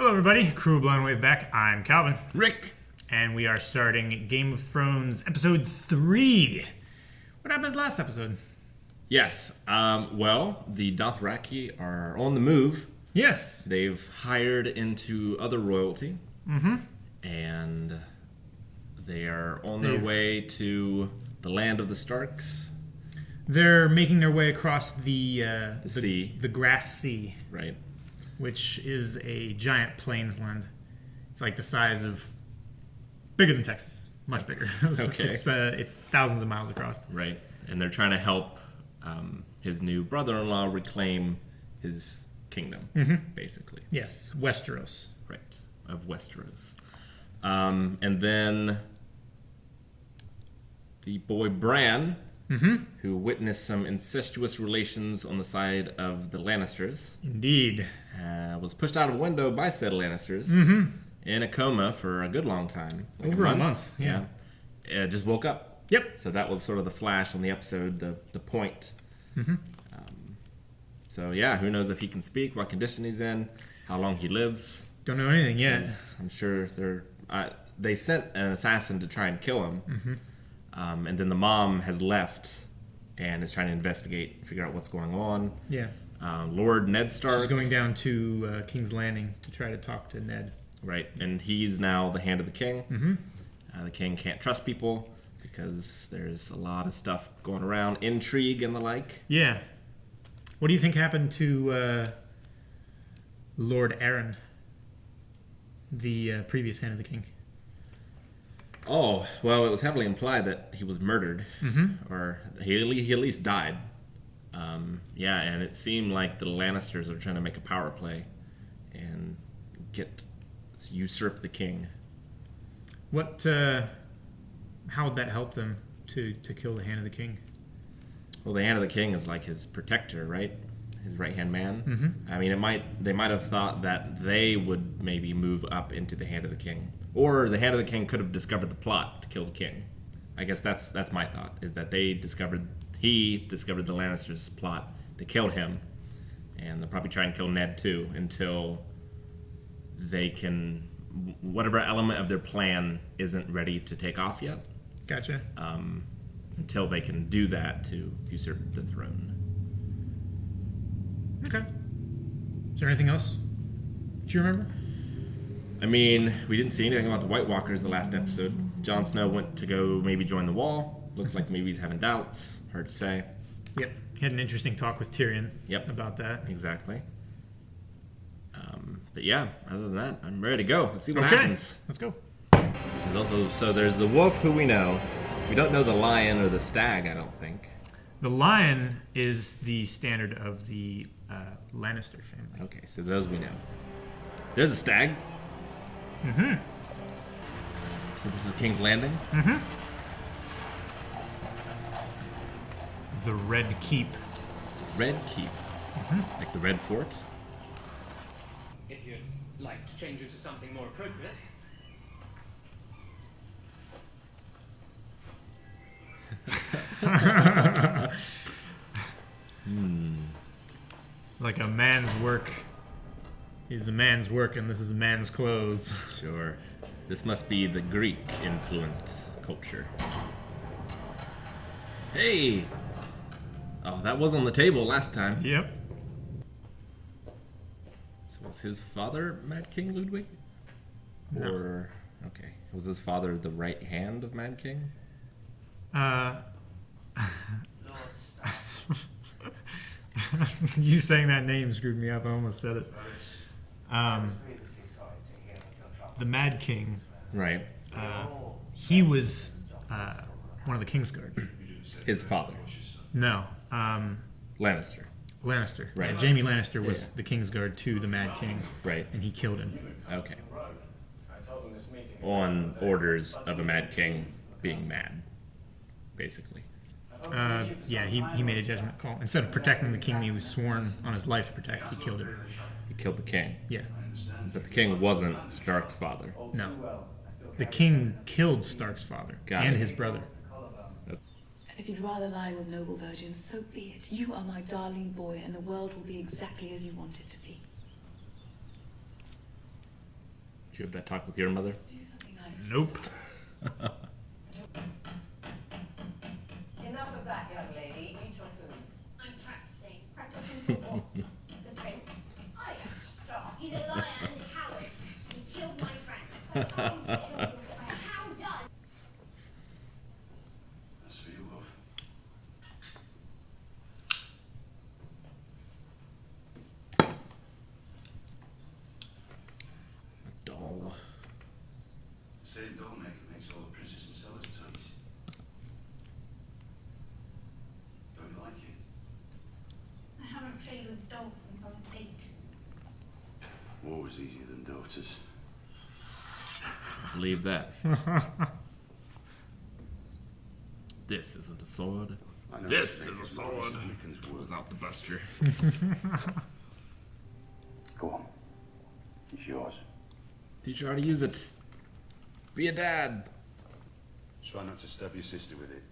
Hello everybody, Crew of Blown Wave back. I'm Calvin. Rick. And we are starting Game of Thrones Episode 3. What happened last episode? Yes, well, the Dothraki are on the move. Yes. They've hired into other royalty. Mm-hmm. And they are on their way to the land of the Starks. They're making their way across the sea. The Grass Sea. Right. Which is a giant plains land. It's like the size of... bigger than Texas. Much bigger. Okay. It's thousands of miles across. Right. And they're trying to help his new brother-in-law reclaim his kingdom, basically. Yes, Westeros. Right. Of Westeros. And then the boy Bran, who witnessed some incestuous relations on the side of the Lannisters. Indeed. Was pushed out of a window by said Lannisters in a coma for a good long time. Like Over a month, yeah. Just woke up. Yep. So that was sort of the flash on the episode, the point. So yeah, who knows if he can speak, what condition he's in, how long he lives. Don't know anything yet. I'm sure they sent an assassin to try and kill him. And then the mom has left and is trying to investigate, figure out what's going on. Yeah. Lord Ned Stark. She's going down to King's Landing to try to talk to Ned. Right, and he's now the hand of the king. The king can't trust people because there's a lot of stuff going around, intrigue and the like. Yeah. What do you think happened to Lord Aaron, the previous hand of the king? Oh, well, it was heavily implied that he was murdered, or he at least died. Yeah, and it seemed like the Lannisters are trying to make a power play and usurp the king. How would that help them to kill the hand of the king? Well, the hand of the king is like his protector, right? His right-hand man. I mean, they might have thought that they would maybe move up into the hand of the king. Or the hand of the king could have discovered the plot to kill the king. I guess that's my thought, is that he discovered the Lannisters' plot. They killed him, and they'll probably try and kill Ned too until they can, whatever element of their plan isn't ready to take off yet. Gotcha. Until they can do that to usurp the throne. Okay. Is there anything else do you remember? I mean, we didn't see anything about the White Walkers the last episode. Jon Snow went to go maybe join the Wall. Looks like maybe he's having doubts. Hard to say. Yep. He had an interesting talk with Tyrion about that. Exactly. But yeah, other than that, I'm ready to go. Let's see what happens. Let's go. There's the wolf, who we know. We don't know the lion or the stag, I don't think. The lion is the standard of the Lannister family. Okay, so those we know. There's a stag. So this is King's Landing. The Red Keep. Red Keep. Like the Red Fort. If you'd like to change it to something more appropriate. Like a man's work is a man's work, and this is a man's clothes. Sure. This must be the Greek-influenced culture. Hey! Oh, that was on the table last time. Yep. So was his father Mad King Ludwig? No. Or, okay. Was his father the right hand of Mad King? You saying that name screwed me up. I almost said it. The Mad King. Right. He was one of the Kingsguard. His father. No. Lannister. Lannister. Right. Jaime Lannister was the Kingsguard to the Mad King. Right. And he killed him. Okay. On orders of a Mad King being mad, basically. Yeah, he made a judgment call. Instead of protecting the king he was sworn on his life to protect, he killed him. He killed the king. Yeah. But the king wasn't Stark's father. No. The king killed Stark's father and his brother. And if you'd rather lie with noble virgins, so be it. You are my darling boy, and the world will be exactly as you want it to be. Did you have that talk with your mother? Do something nice. Nope. Enough of that, young lady. Eat your food. I'm practicing. Practicing for what? The prince. I stop. He's a liar and a coward. He killed my friend. I told him to kill you. How does? That's for you, love. Doll. The same doll maker makes all the princess and sellers toys. Don't you like it? I haven't played with dolls since I was 8. War was easier than daughters. I believe that. This isn't a sword. I know This it is a makes sword. Morris and Mickens work. Pulls out the buster. Go on. It's yours. Teach her how to use it. Be a dad. Try not to stab your sister with it.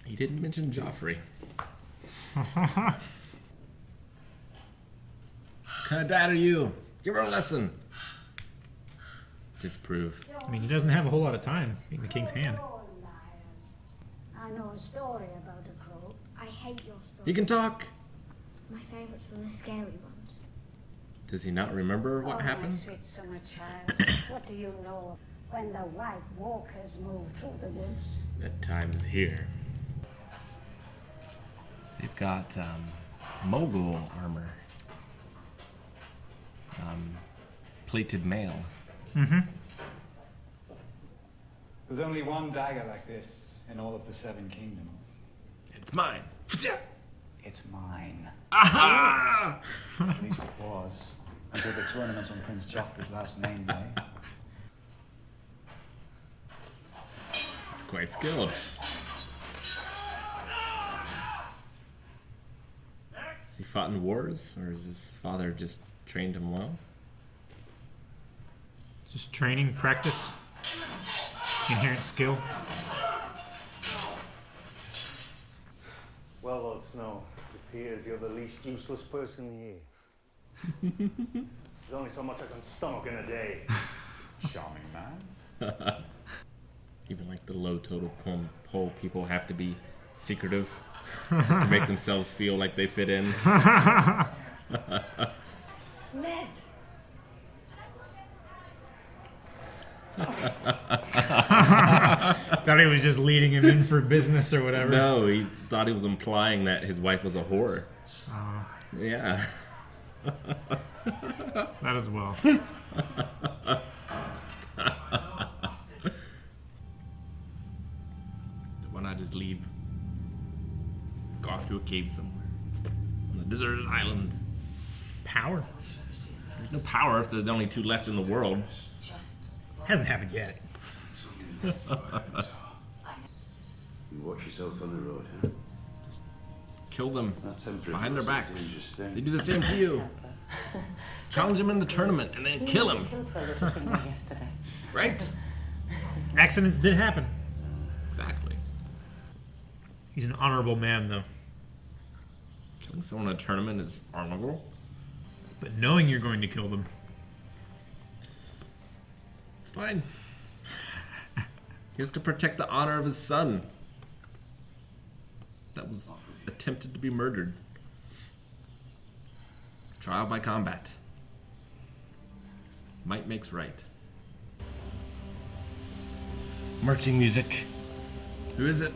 He didn't mention Joffrey. What kind of dad are you? Give her a lesson. Disprove. I mean, he doesn't have a whole lot of time being the king's hand. All liars. I know a story about a crow. I hate your story. He can talk. My favourites were the scary ones. Does he not remember what Oh, happened? my sweet summer child. What do you know when the white walkers move through the woods? That time is here. They've got mogul armor. Plated mail. There's only one dagger like this in all of the 7 kingdoms. It's mine. It's mine. Aha! At least it was. Until the tournament on Prince Joffrey's last name day. It's quite skilled. Has he fought in wars, or has his father just trained him well? Just training, practice, inherent skill. Well, Lord Snow, it appears you're the least useless person here. There's only so much I can stomach in a day. Charming man. Even like the low total poll people have to be secretive just to make themselves feel like they fit in. Ned! Thought he was just leading him in for business or whatever. No, he thought he was implying that his wife was a whore. Yeah. That as well. Why not just leave? Go off to a cave somewhere. On a deserted island. Power. There's no power if there's only 2 left in the world. Hasn't happened yet. You watch yourself on the road, huh? Kill them That temper behind their is a backs. dangerous thing. They do the same to you. Challenge him in the tournament and then kill him. Right? Accidents did happen. Exactly. He's an honorable man, though. Killing someone in a tournament is honorable. But knowing you're going to kill them, It's fine. He has to protect the honor of his son. That was attempted to be murdered. Trial by combat. Might makes right. Marching music. Who is it?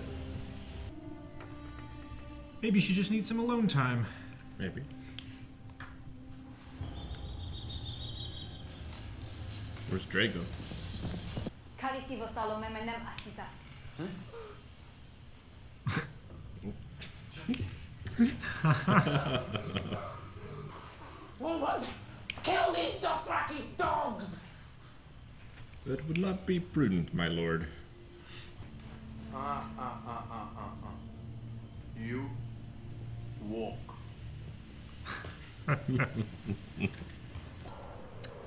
maybe she just needs some alone time. Maybe. Where's Drago? Wolves! Kill these Dothraki dogs! That would not be prudent, my lord. You walk.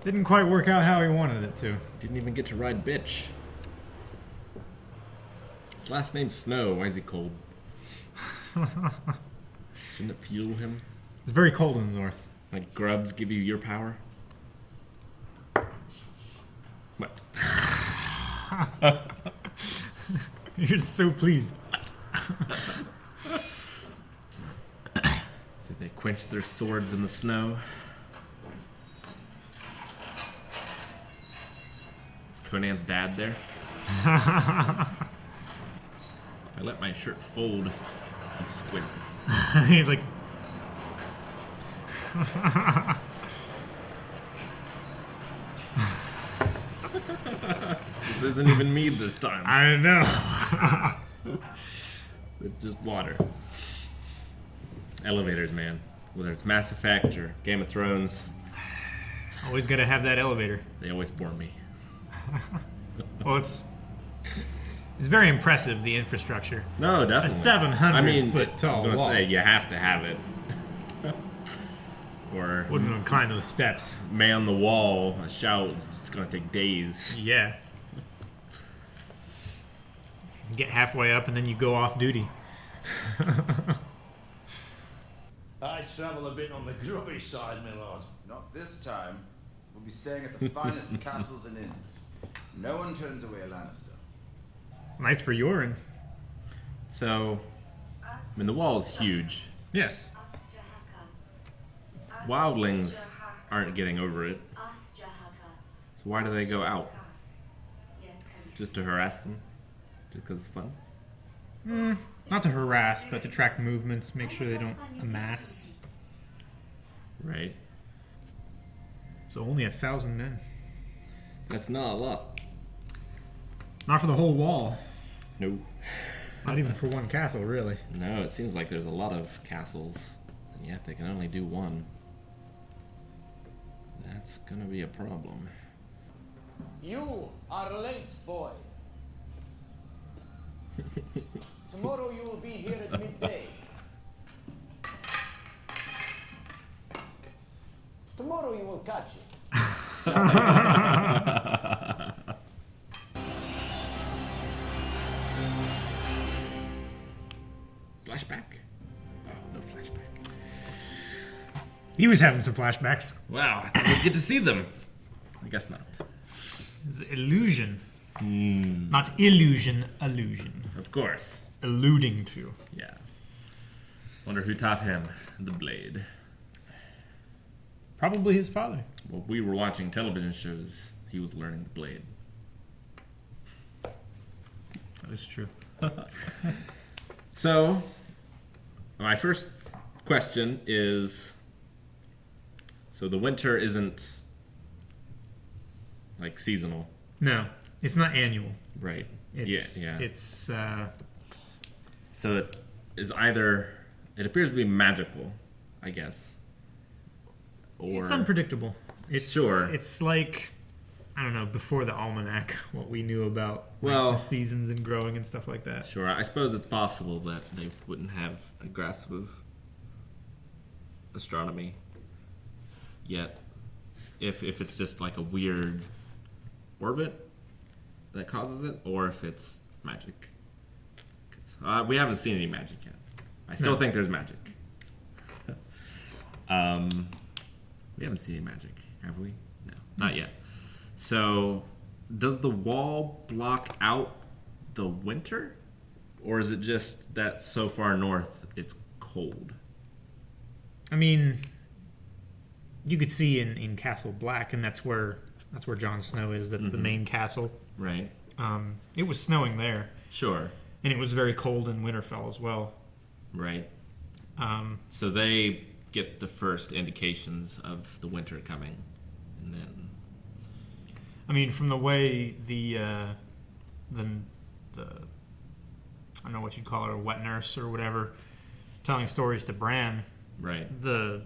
Didn't quite work out how he wanted it to. Didn't even get to ride bitch. His last name's Snow. Why is he cold? Shouldn't it fuel him? It's very cold in the north. Like grubs give you your power? What? You're so pleased. Did they quench their swords in the snow? Is Conan's dad there? If I let my shirt fold, he squints. He's like, This isn't even mead this time. I know. It's just water. Elevators, man. Whether it's Mass Effect or Game of Thrones, Always gotta have that elevator. they always bore me. Well, it's very impressive, the infrastructure. No, definitely. A 700 I mean, foot I tall was gonna wall. say you have to have it, or Wouldn't have climbed those steps. man the wall, a shout. It's gonna take days. Yeah. You get halfway up and then you go off duty. I travel a bit on the grubby side, my lord. Not this time. We'll be staying at the finest castles and inns. No one turns away a Lannister. Nice for Yoren. So, I mean, the wall is huge. Yes. Wildlings aren't getting over it. So why do they go out? Just to harass them? Just because it's fun? Not to harass, but to track movements, make sure they don't amass. Right. So only 1,000 men. That's not a lot. Not for the whole wall. No. Not even for one castle, really. No, it seems like there's a lot of castles. And yet they can only do one. That's gonna be a problem. You are late, boy. Tomorrow you will be here at midday. Tomorrow you will catch it. Flashback? Oh, no flashback. He was having some flashbacks. Wow, I thought we'd get to see them. I guess not. It's illusion. Not illusion, illusion. Of course. Alluding to. Yeah. Wonder who taught him the blade. Probably his father. While we were watching television shows, he was learning the blade. That is true. So, my first question is, so the winter isn't like seasonal, No, it's not annual. right? It's, yeah. It's So it is either, it appears to be magical, I guess. Or it's unpredictable. It's Sure. It's like, I don't know, before the almanac, what we knew about Well- the seasons and growing and stuff like that. Sure, I suppose it's possible that they wouldn't have a grasp of astronomy yet. If it's just like a weird orbit that causes it, or if it's magic. 'Cause, we haven't seen any magic yet. I still No. think there's magic. We haven't seen any magic, have we? No, not yet. So, does the wall block out the winter? Or is it just that so far north it's cold? I mean, you could see in Castle Black, and that's where Jon Snow is. That's the main castle. Right. It was snowing there, Sure. and it was very cold in Winterfell as well. Right. Um, So they get the first indications of the winter coming. And then, I mean, from the way the I don't know what you'd call her, a wet nurse or whatever, telling stories to Bran, right. the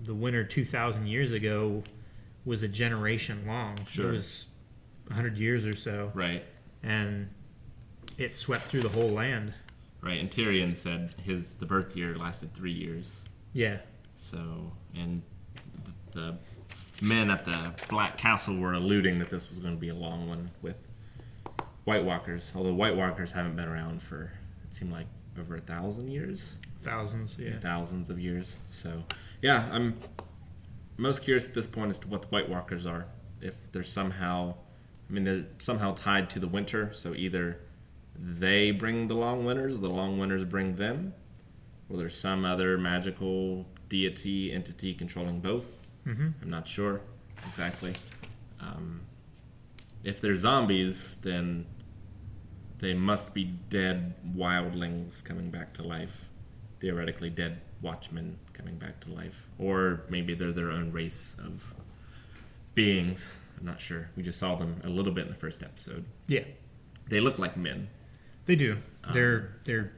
winter 2,000 years ago was a generation long. Sure. It was 100 years or so, Right. and it swept through the whole land. Right. And Tyrion said the birth year lasted 3 years. Yeah. So, and the men at the Black Castle were alluding that this was going to be a long one with White Walkers. Although White Walkers haven't been around for, it seemed like, over 1,000 years. Thousands, yeah. Thousands of years. So, yeah, I'm most curious at this point as to what the White Walkers are. If they're somehow I mean, they're somehow tied to the winter, so either they bring the long winters, the long winters bring them, or there's some other magical deity, entity controlling both. Mm-hmm. I'm not sure exactly. If they're zombies, then they must be dead wildlings coming back to life. Theoretically, dead watchmen coming back to life. Or maybe they're their own race of beings. I'm not sure. We just saw them a little bit in the first episode. Yeah, They look like men. they do. They're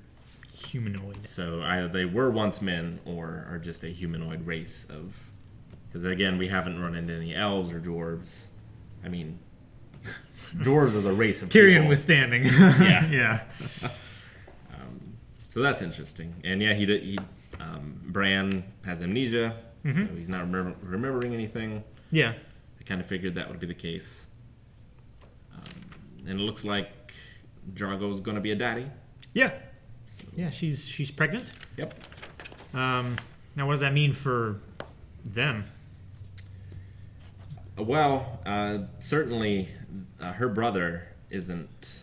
humanoid. So either they were once men or are just a humanoid race of... Because again, we haven't run into any elves or dwarves. I mean, dwarves is a race of Tyrion people. withstanding. Yeah. Yeah. So that's interesting. And yeah, Bran has amnesia, so he's not remembering anything. Yeah. I kind of figured that would be the case. And it looks like Drogo's going to be a daddy. Yeah. Yeah, she's pregnant. Yep. Now, what does that mean for them? Well, certainly her brother isn't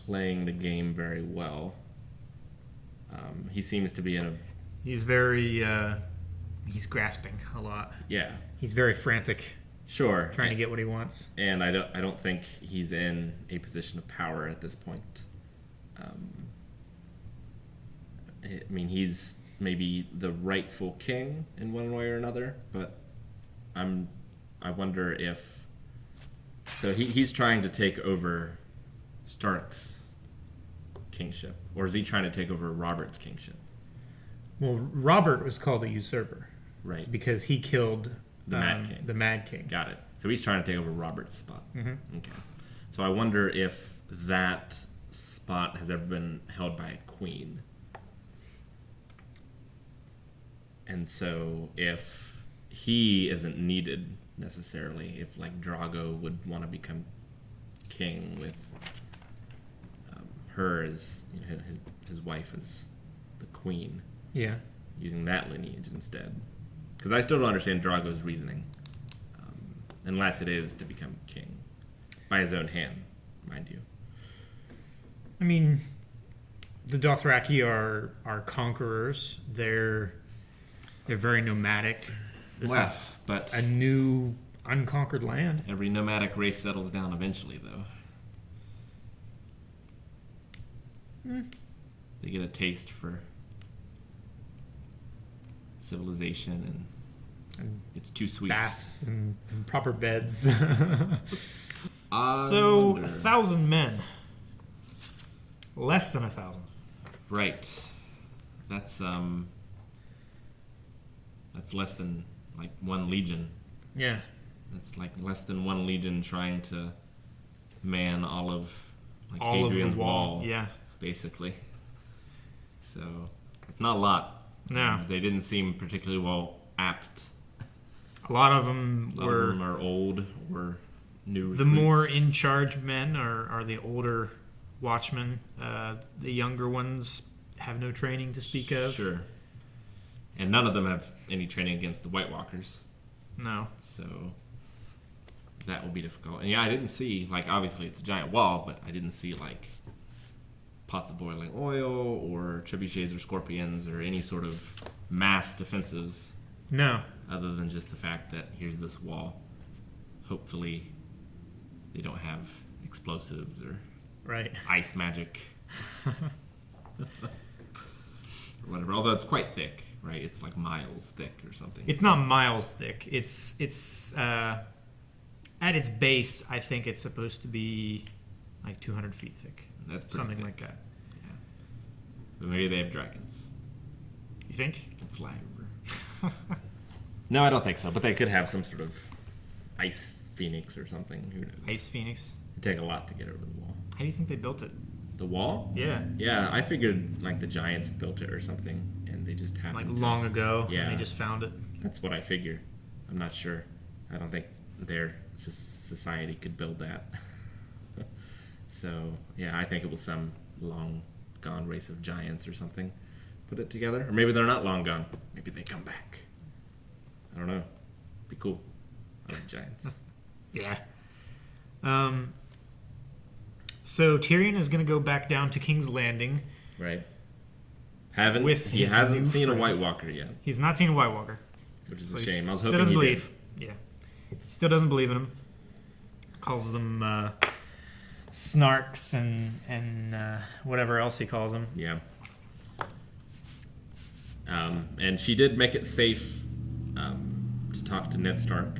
playing the game very well. He seems to be in a... He's very, he's grasping a lot. Yeah. He's very frantic, Sure. trying to get what he wants. And I don't think he's in a position of power at this point. I mean, he's maybe the rightful king in one way or another, but I wonder if... So he's trying to take over Stark's kingship, or is he trying to take over Robert's kingship? Well, Robert was called a usurper. Right. Because he killed The Mad King. The Mad King. Got it. So he's trying to take over Robert's spot. Mm-hmm. Okay. So I wonder if that spot has ever been held by a queen. And so if he isn't needed necessarily, if like Drago would want to become king with her as his wife as the queen, Yeah. using that lineage instead. Because I still don't understand Drago's reasoning, unless it is to become king by his own hand, mind you. I mean, the Dothraki are conquerors. They're very nomadic. This Well, is but a new unconquered land. every nomadic race settles down eventually, though. They get a taste for civilization, and it's too sweet. Baths and proper beds. I So, wonder- 1,000 men. Less than 1,000. Right. That's less than like one legion. Yeah. That's like less than one legion trying to man all of like All Hadrian's of the wall. Wall, Yeah. basically. So it's not a lot. No. They didn't seem particularly well apt. A lot of them A lot were... of them are old or new. The more in charge men are the older watchmen. The younger ones have no training to speak of. Sure. And none of them have any training against the White Walkers. No. So that will be difficult. And yeah, I didn't see, like, obviously it's a giant wall, but I didn't see, like, pots of boiling oil or trebuchets or scorpions or any sort of mass defenses. No. Other than just the fact that here's this wall. Hopefully they don't have explosives or Right. ice magic. Or whatever. Although it's quite thick, right? It's like miles thick or something. It's not miles thick. It's at its base, I think it's supposed to be like 200 feet thick. That's pretty something thick. like that. Yeah. But maybe they have dragons. You think? Can fly over. No, I don't think so. But they could have some sort of ice phoenix or something. Who knows? Ice Phoenix. It'd take a lot to get over the wall. How do you think they built it? The wall? Yeah. Yeah, I figured like the giants built it or something, and they just Like happened long ago. Yeah. And they just found it. That's what I figured. I'm not sure. I don't think their society could build that. So yeah, I think it was some long gone race of giants or something put it together. Or maybe they're not long gone. Maybe they come back. I don't know. Be cool. I like giants. Yeah. So Tyrion is going to go back down to King's Landing. Right. He His hasn't new seen a friend. White Walker yet, He's not seen a White Walker. which is So a he shame. I was still hoping doesn't he believe. did. Yeah. He still doesn't believe in him. Calls them snarks and whatever else he calls them. Yeah. And she did make it safe to talk to Ned Stark,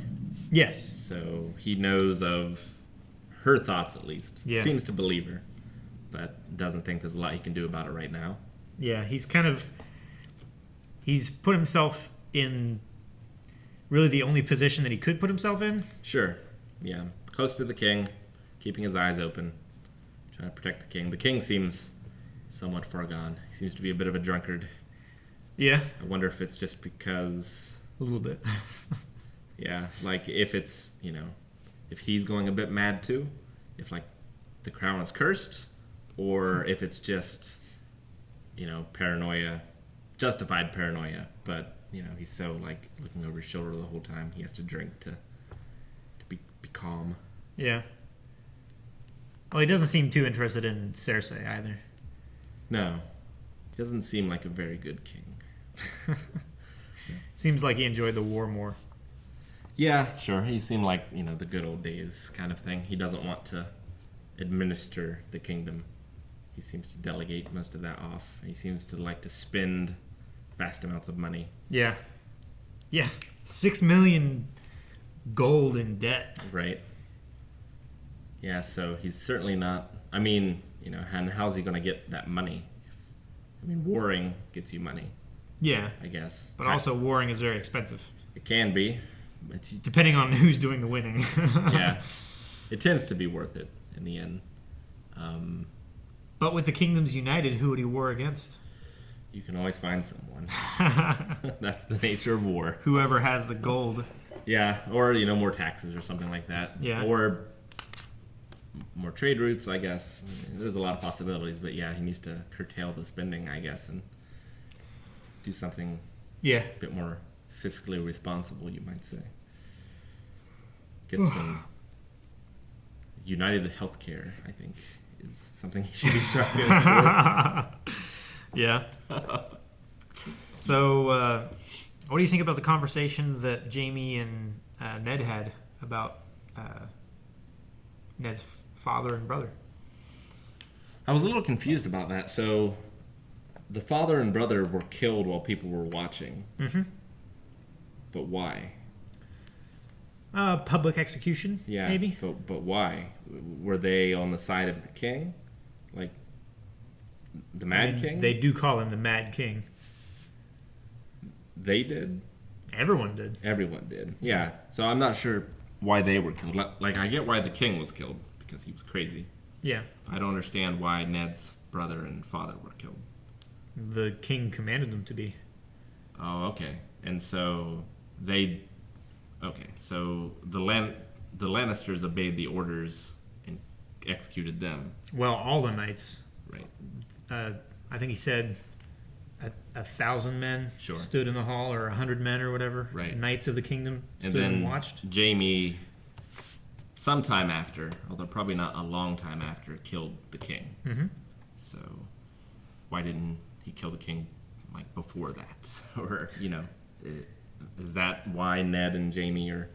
Yes. so he knows of her thoughts at least. Yeah. Seems to believe her, but doesn't think there's a lot he can do about it right now. Yeah, he's put himself in really the only position that he could put himself in. Sure. Yeah. Close to the king, keeping his eyes open, trying to protect the king. The king seems somewhat far gone. He seems to be a bit of a drunkard. Yeah, I wonder if it's just because, a little bit. yeah, like if it's, if he's going a bit mad too, if like the crown is cursed, or if it's just, paranoia, justified paranoia, but, he's so like looking over his shoulder the whole time. He has to drink to be calm. Yeah. Well, he doesn't seem too interested in Cersei either. No, he doesn't seem like a very good king. Seems like he enjoyed the war more. Yeah, sure. He seemed like, the good old days kind of thing. He doesn't want to administer the kingdom. He seems to delegate most of that off. He seems to like to spend vast amounts of money. Yeah. Yeah. 6 million gold in debt. Right. Yeah, so he's certainly not... I mean, and how's he going to get that money? I mean, warring gets you money, Yeah. I guess. But also warring is very expensive. It can be. Depending on who's doing the winning. Yeah. It tends to be worth it in the end. But with the kingdoms united, who would he war against? You can always find someone. That's the nature of war. Whoever has the gold. Yeah, or, more taxes or something like that. Yeah. Or more trade routes, I guess. There's a lot of possibilities, but yeah, he needs to curtail the spending, I guess, and do something Yeah. a bit more fiscally responsible, you might say. Get some united healthcare, I think, is something he should be striving for. Yeah. So, what do you think about the conversation that Jamie and Ned had about Ned's father and brother? I was a little confused about that. So, the father and brother were killed while people were watching. Mm-hmm. But why? Public execution, Yeah, maybe? but why? Were they on the side of the king? Like, the Mad King? They do call him the Mad King. They did? Everyone did. Everyone did. Yeah. So I'm not sure why they were killed. Like, I get why the king was killed, because he was crazy. Yeah. I don't understand why Ned's brother and father were killed. The king commanded them to be. Oh, okay. And so they... Okay, so the Lannisters obeyed the orders and executed them. Well, all the knights. Right. I think he said 1,000 men Sure. stood in the hall, or 100 men or whatever. Right. Knights of the kingdom And stood then and watched. Jamie, sometime after, although probably not a long time after, killed the king. Mm-hmm. So why didn't he kill the king like before that? Or, is that why Ned and Jamie are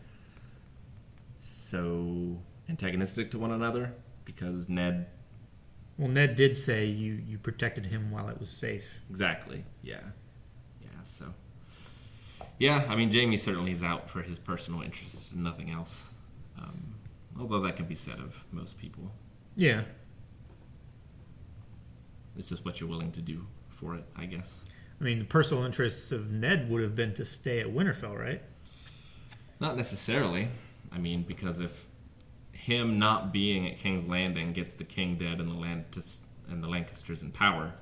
so antagonistic to one another? Because Ned... Well, Ned did say you protected him while it was safe. Exactly, yeah. Yeah, so... Yeah, I mean, Jamie certainly is out for his personal interests and nothing else. Although that can be said of most people. Yeah. It's just what you're willing to do for it, I guess. I mean, the personal interests of Ned would have been to stay at Winterfell, right? Not necessarily. I mean, because if him not being at King's Landing gets the king dead and the Lancasters in power...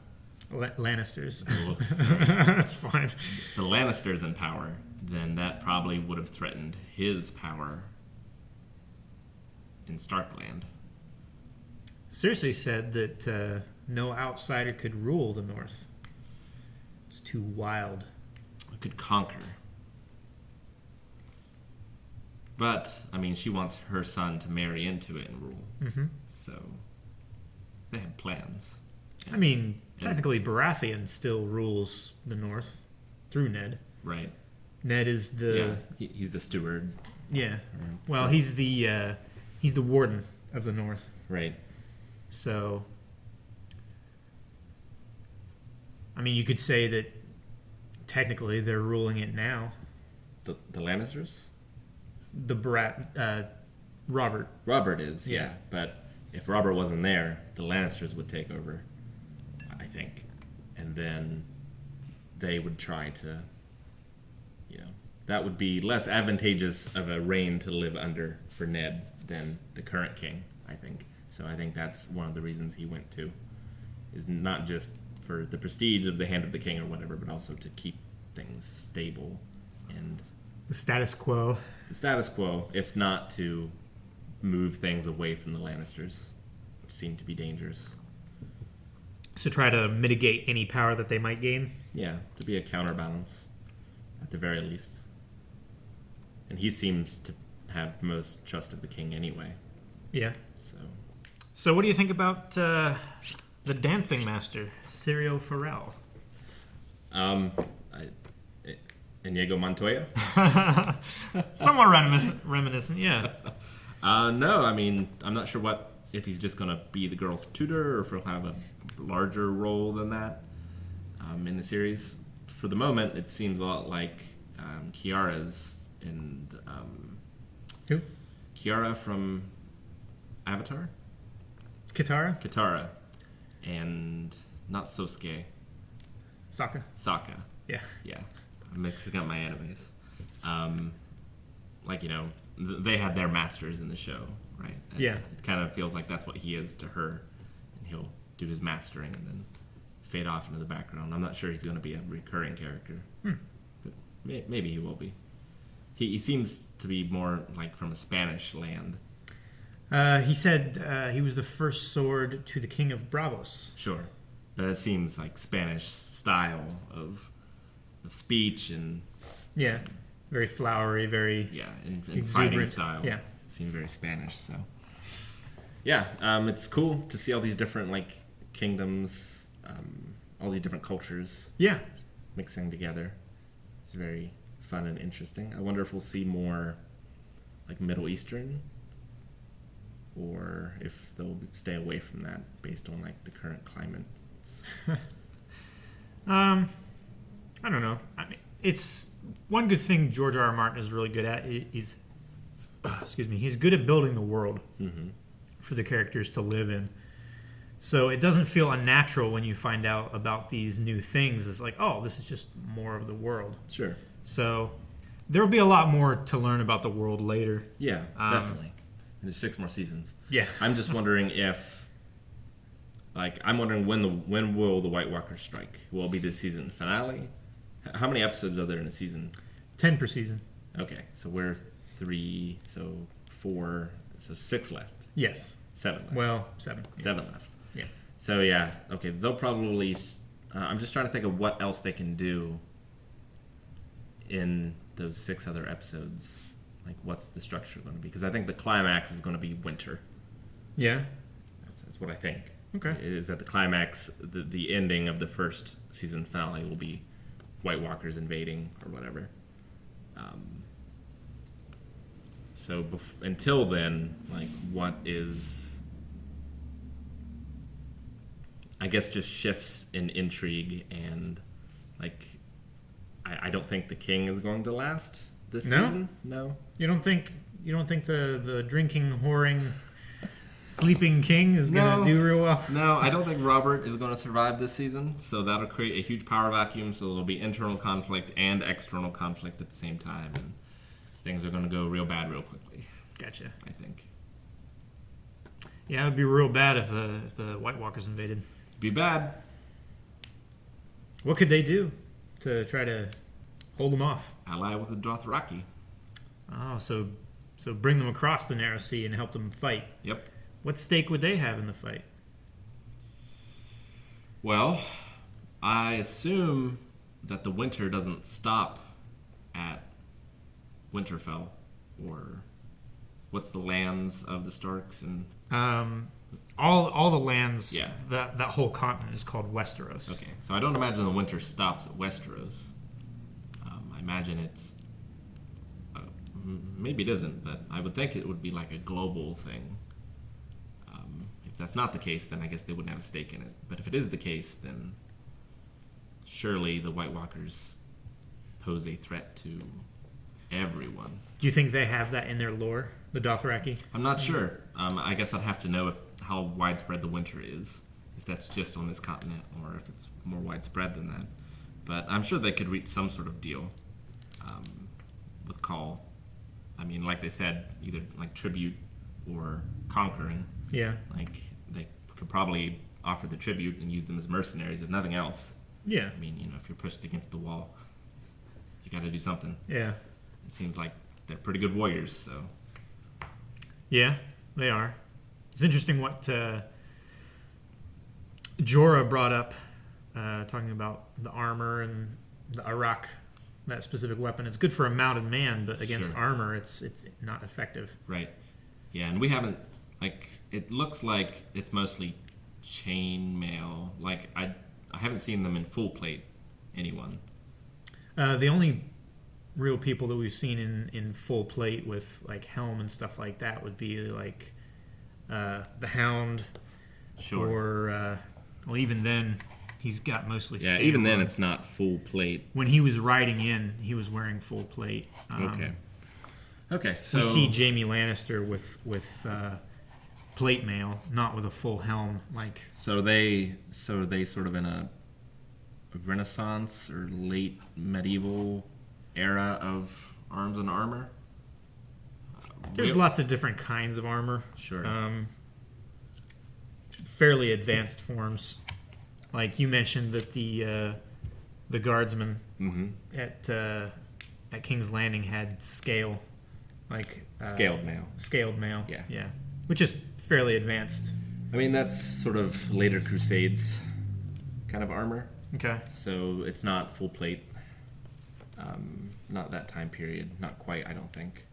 Lannisters. Oh, sorry. That's fine. The Lannisters in power, then that probably would have threatened his power in Starkland. Cersei said that no outsider could rule the North. It's too wild. It could conquer. But, I mean, she wants her son to marry into it and rule. Mm-hmm. So, they have plans. I mean, technically, Baratheon still rules the North through Ned. Right. Ned is the... Yeah, he's the steward. Yeah. Well, he's the warden of the North. Right. So, I mean, you could say that technically they're ruling it now. The Lannisters? Robert. Robert is, Yeah. yeah. But if Robert wasn't there, the Lannisters would take over, I think. And then they would try to, that would be less advantageous of a reign to live under for Ned than the current king, I think. So I think that's one of the reasons he went to, is not just for the prestige of the hand of the king or whatever, but also to keep things stable and The status quo. the status quo, if not to move things away from the Lannisters, which seem to be dangerous. So try to mitigate any power that they might gain. Yeah, to be a counterbalance, at the very least. And he seems to have most trust of the king anyway. Yeah. So what do you think about the dancing master, Cirio Farrell? Inigo Montoya? Somewhat reminiscent, yeah. No, I mean, I'm not sure if he's just going to be the girl's tutor or if he'll have a larger role than that in the series. For the moment, it seems a lot like Kiara's and... Who? Kiara from Avatar? Katara? Katara. And not Sosuke. Sokka? Sokka. Yeah. Yeah. I'm mixing up my animes. They had their masters in the show, right? Yeah. It kind of feels like that's what he is to her. And he'll do his mastering and then fade off into the background. I'm not sure he's going to be a recurring character. But maybe he will be. He seems to be more like from a Spanish land. He said he was the first sword to the king of Bravos. Sure. But it seems like Spanish style of speech and... Yeah. Very flowery, very... Yeah, and fighting exuberant. style. Yeah. Seemed very Spanish, so... Yeah, it's cool to see all these different, kingdoms, all these different cultures... Yeah. Mixing together. It's very fun and interesting. I wonder if we'll see more, Middle Eastern... or if they'll stay away from that based on, the current climates. I don't know. I mean, it's one good thing George R. R. Martin is really good at is, he's good at building the world for the characters to live in. So it doesn't feel unnatural when you find out about these new things. It's like, oh, this is just more of the world. Sure. So there will be a lot more to learn about the world later. Yeah, definitely. There's 6 more seasons. Yeah. I'm just wondering if, when will the White Walkers strike? Will it be the season finale? How many episodes are there in a season? 10 per season. Okay, so we're 3, so 4, so 6 left. Yes. 7 left. Well, 7. 7 left. Yeah. So yeah, okay, they'll probably... I'm just trying to think of what else they can do in those 6 other episodes. What's the structure going to be? Because I think the climax is going to be winter. Yeah. That's what I think. Okay. Is that the climax, the ending of the first season finale will be White Walkers invading or whatever. So until then, what is... I guess just shifts in intrigue and, I don't think the king is going to last this season. No? You don't think the drinking, whoring, sleeping king is going to do real well? No, I don't think Robert is going to survive this season. So that'll create a huge power vacuum. So there'll be internal conflict and external conflict at the same time, and things are going to go real bad real quickly. Gotcha. I think. Yeah, it would be real bad if the White Walkers invaded. Be bad. What could they do to try to hold them off? Ally with the Dothraki. Oh, so bring them across the Narrow Sea and help them fight. Yep. What stake would they have in the fight? Well, I assume that the winter doesn't stop at Winterfell. or what's the lands of the Starks and all the lands. Yeah. That whole continent is called Westeros. Okay, so I don't imagine the winter stops at Westeros. I imagine it's maybe it isn't, but I would think it would be like a global thing. If that's not the case, then I guess they wouldn't have a stake in it. But if it is the case, then surely the White Walkers pose a threat to everyone. Do you think they have that in their lore, the Dothraki? I'm not sure. I guess I'd have to know how widespread the winter is, if that's just on this continent or if it's more widespread than that. But I'm sure they could reach some sort of deal with Khal. I mean, like they said, either like tribute or conquering. Yeah. Like they could probably offer the tribute and use them as mercenaries, if nothing else. Yeah. I mean, if you're pushed against the wall, you got to do something. Yeah. It seems like they're pretty good warriors, so. Yeah, they are. It's interesting what Jorah brought up, talking about the armor and the Arak, that specific weapon. It's good for a mounted man, but against armor, it's not effective. Right. Yeah, and we haven't, it looks like it's mostly chain mail. Like, I haven't seen them in full plate, anyone. The only real people that we've seen in full plate with like helm and stuff like that would be like the Hound. Sure. Or well, even then he's got mostly yeah, even then it's not full plate. When he was riding in, he was wearing full plate. Okay, so we see Jaime Lannister with plate mail, not with a full helm. Like so they sort of in a Renaissance or late medieval era of arms and armor. There's lots of different kinds of armor. Sure. Fairly advanced forms. Like you mentioned that the guardsmen at King's Landing had scale, like scaled mail. Scaled mail. Yeah. Which is fairly advanced. I mean, that's sort of later Crusades kind of armor. Okay. So it's not full plate. Not that time period. Not quite, I don't think.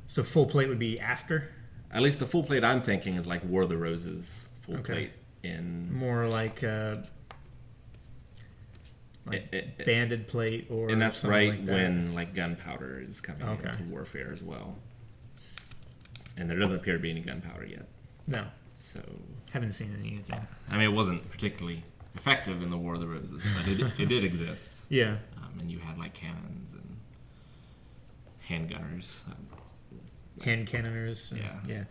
So full plate would be after? At least the full plate I'm thinking is like War of the Roses full plate in more like banded plate or and that's something right like that. When like gunpowder is coming into warfare as well. And there doesn't appear to be any gunpowder yet. No. So haven't seen anything. I mean, it wasn't particularly effective in the War of the Roses, but it did exist. Yeah. And you had like cannons and handgunners. Hand cannoners. Yeah.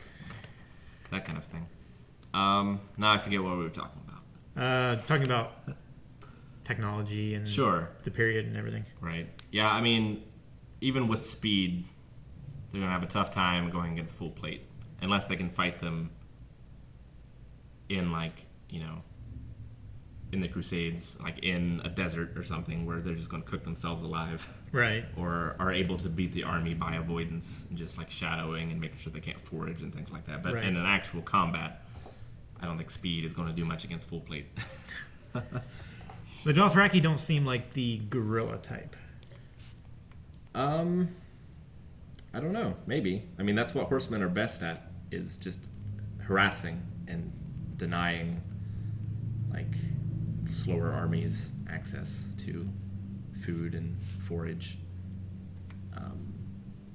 That kind of thing. Now I forget what we were talking about. Talking about technology and the period and everything. Right. Yeah, I mean, even with speed, they're going to have a tough time going against full plate. Unless they can fight them in in the Crusades, like in a desert or something where they're just going to cook themselves alive. Right. Or are able to beat the army by avoidance and just like shadowing and making sure they can't forage and things like that. But in an actual combat, I don't think speed is going to do much against full plate. The Dothraki don't seem like the guerrilla type. I don't know. Maybe. I mean, that's what horsemen are best at, is just harassing and denying like slower armies access to food and forage.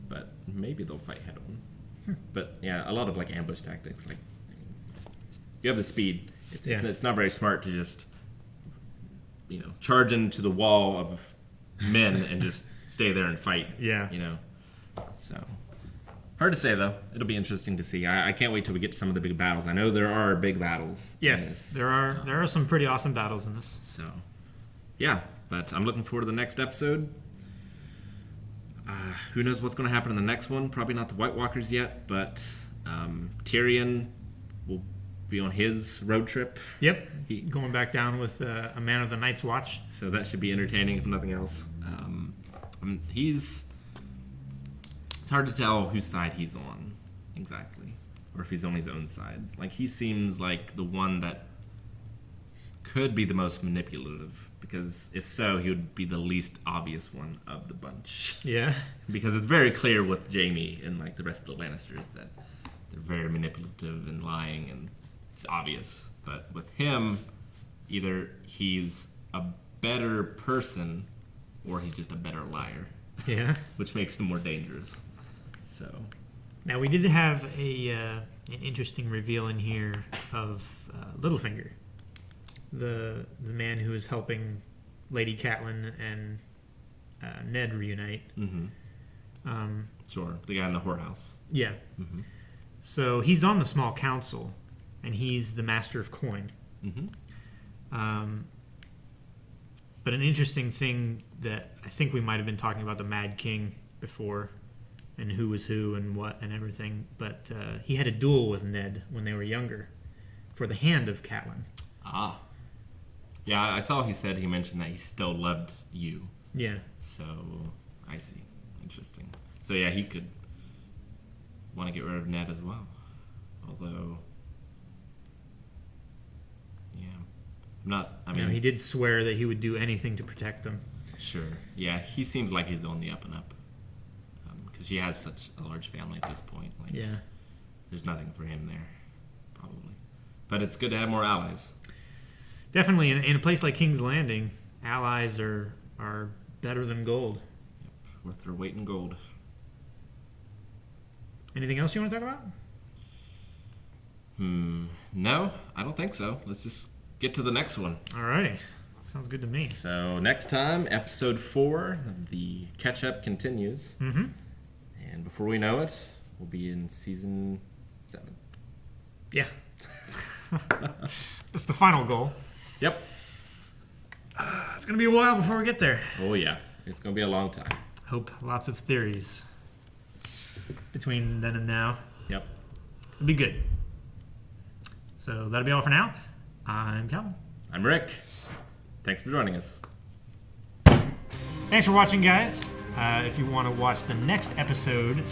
But maybe they'll fight head on. But yeah, a lot of like ambush tactics. Like, I mean, you have the speed. It's not very smart to just charge into the wall of men and just stay there and fight. Yeah. So hard to say though. It'll be interesting to see. I can't wait till we get to some of the big battles. I know there are big battles. Yes, there are some pretty awesome battles in this. So yeah, but I'm looking forward to the next episode. Who knows what's going to happen in the next one? Probably not the White Walkers yet, but Tyrion will be on his road trip. Yep, going back down with a Man of the Night's Watch. So that should be entertaining, if nothing else. It's hard to tell whose side he's on exactly, or if he's on his own side. Like, he seems like the one that could be the most manipulative, because if so, he would be the least obvious one of the bunch. Yeah. Because it's very clear with Jaime and like the rest of the Lannisters that they're very manipulative and lying, and it's obvious. But with him, either he's a better person or he's just a better liar. Yeah. Which makes him more dangerous. So. Now we did have an interesting reveal in here of Littlefinger, the man who is helping Lady Catelyn and Ned reunite. Mm-hmm. Sure, the guy in the whorehouse. Yeah. Mm-hmm. So he's on the small council, and he's the master of coin. Mm-hmm. But an interesting thing that I think we might have been talking about the Mad King before, and who was who and what and everything. But he had a duel with Ned when they were younger for the hand of Catelyn. Ah. Yeah, I saw he mentioned that he still loved you. Yeah. So, I see. Interesting. So, yeah, he could want to get rid of Ned as well. Although, yeah. He did swear that he would do anything to protect them. Sure. Yeah, he seems like he's on the up and up. Because he has such a large family at this point. Like, yeah. There's nothing for him there, probably. But it's good to have more allies. Definitely. In a place like King's Landing, allies are better than gold. Yep. Worth their weight in gold. Anything else you want to talk about? No, I don't think so. Let's just get to the next one. Alrighty. Sounds good to me. So next time, episode 4, the catch-up continues. Mm-hmm. And before we know it, we'll be in season 7. Yeah. That's the final goal. Yep. It's going to be a while before we get there. Oh, yeah. It's going to be a long time. Hope lots of theories between then and now. Yep. It'll be good. So that'll be all for now. I'm Calvin. I'm Rick. Thanks for joining us. Thanks for watching, guys. If you want to watch the next episode,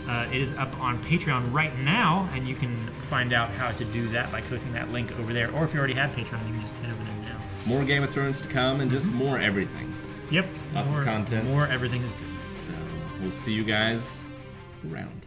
it is up on Patreon right now, and you can find out how to do that by clicking that link over there. Or if you already have Patreon, you can just head over there now. More Game of Thrones to come, and just more everything. Yep. Lots of content. More everything is good. So we'll see you guys around.